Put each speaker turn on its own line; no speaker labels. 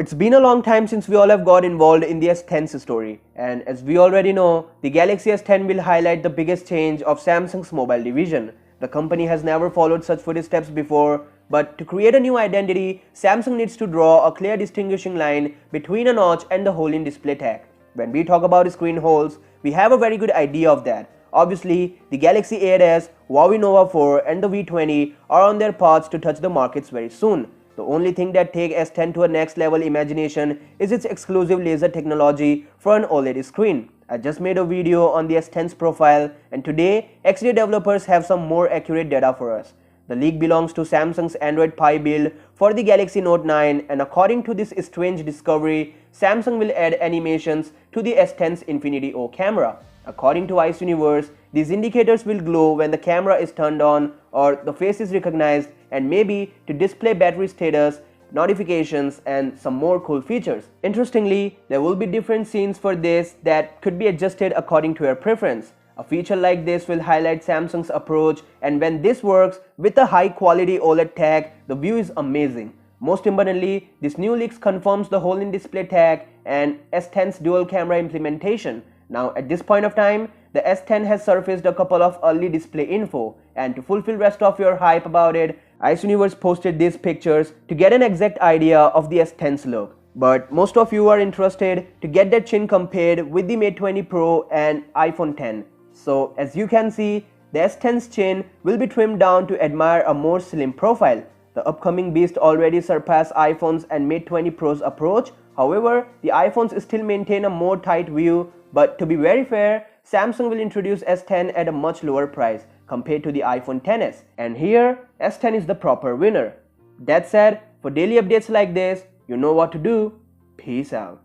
it's been a long time since we all have got involved in the S10's story, and as we already know, the Galaxy S10 will highlight the biggest change of Samsung's mobile division. The company has never followed such footsteps before, but to create a new identity, Samsung needs to draw a clear distinguishing line between a notch and the hole in display tag. When we talk about screen holes, we have a very good idea of that. Obviously, the Galaxy S, Huawei Nova 4 and the V20 are on their paths to touch the markets very soon. The only thing that takes S10 to a next level imagination is its exclusive laser technology for an OLED screen. I just made a video on the S10's profile, and today XD developers have some more accurate data for us. The leak belongs to Samsung's Android Pie build for the Galaxy Note 9, and according to this strange discovery, Samsung will add animations to the S10's Infinity O camera. According to Ice Universe, these indicators will glow when the camera is turned on or the face is recognized, and maybe to display battery status, notifications and some more cool features. Interestingly, there will be different scenes for this that could be adjusted according to your preference. A feature like this will highlight Samsung's approach, and when this works with a high quality OLED tag, the view is amazing. Most importantly, this new leaks confirms the hole in display tag and S10's dual camera implementation. Now at this point of time, the S10 has surfaced a couple of early display info, and to fulfill rest of your hype about it, Ice Universe posted these pictures to get an exact idea of the S10's look. But most of you are interested to get that chin compared with the Mate 20 Pro and iPhone X. So as you can see, the S10's chin will be trimmed down to admire a more slim profile. The upcoming beast already surpassed iPhone's and Mate 20 Pro's approach. However, the iPhones still maintain a more tight view, but to be very fair, Samsung will introduce S10 at a much lower price compared to the iPhone XS, and here S10 is the proper winner. That said, for daily updates like this, you know what to do. Peace out.